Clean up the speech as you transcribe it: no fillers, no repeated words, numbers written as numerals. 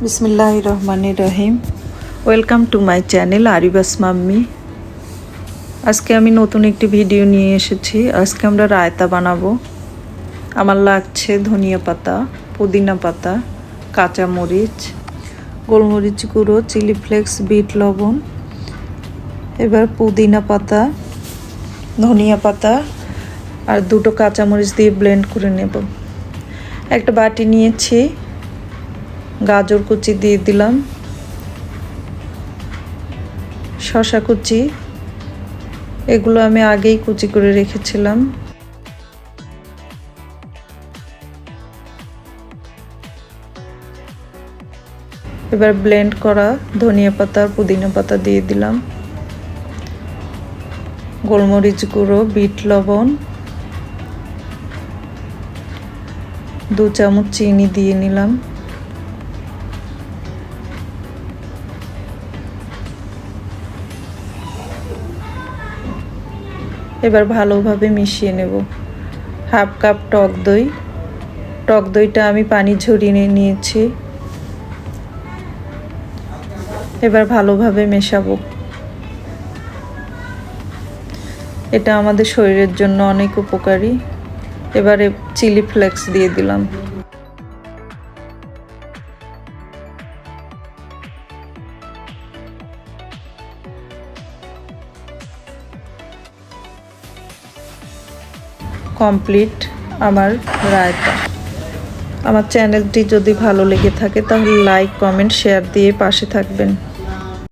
বিসমিল্লাহির রহমানির রহিম। Welcome to my channel Ariba's mummy. আজকে আমি নতুন একটি ভিডিও নিয়ে এসেছি। আজকে আমরা রায়তা বানাবো। আমার লাগছে ধনিয়া পাতা, পুদিনা পাতা, কাঁচামরিচ, গোলমরিচ গুঁড়ো, চিলি ফ্লেক্স, বিট লবণ। এবার পুদিনা পাতা, ধনিয়া পাতা আর দুটো কাঁচামরিচ দিয়ে ব্লেন্ড করে নেব। একটা বাটি নিয়েছি, গাজর কুচি দিয়ে দিলাম, শসা কুচি, এগুলো আমি আগেই কুচি করে রেখেছিলাম। এবার ব্লেন্ড করা ধনিয়া পাতা আর পুদিনা পাতা দিয়ে দিলাম, গোলমরিচ গুঁড়ো, বিট লবণ, 2 চামচ চিনি দিয়ে নিলাম। এবার ভালোভাবে মিশিয়ে নেব। হাফ কাপ টক দই, টক দইটা আমি পানি ঝরিয়ে নিয়েছি। এবার ভালোভাবে মেশাবো। এটা আমাদের শরীরের জন্য অনেক উপকারী। এবারে চিলি ফ্লেক্স দিয়ে দিলাম। কমপ্লিট আমার রায়তা। আমার চ্যানেলটি যদি ভালো লেগে থাকে তাহলে লাইক, কমেন্ট, শেয়ার দিয়ে পাশে থাকবেন।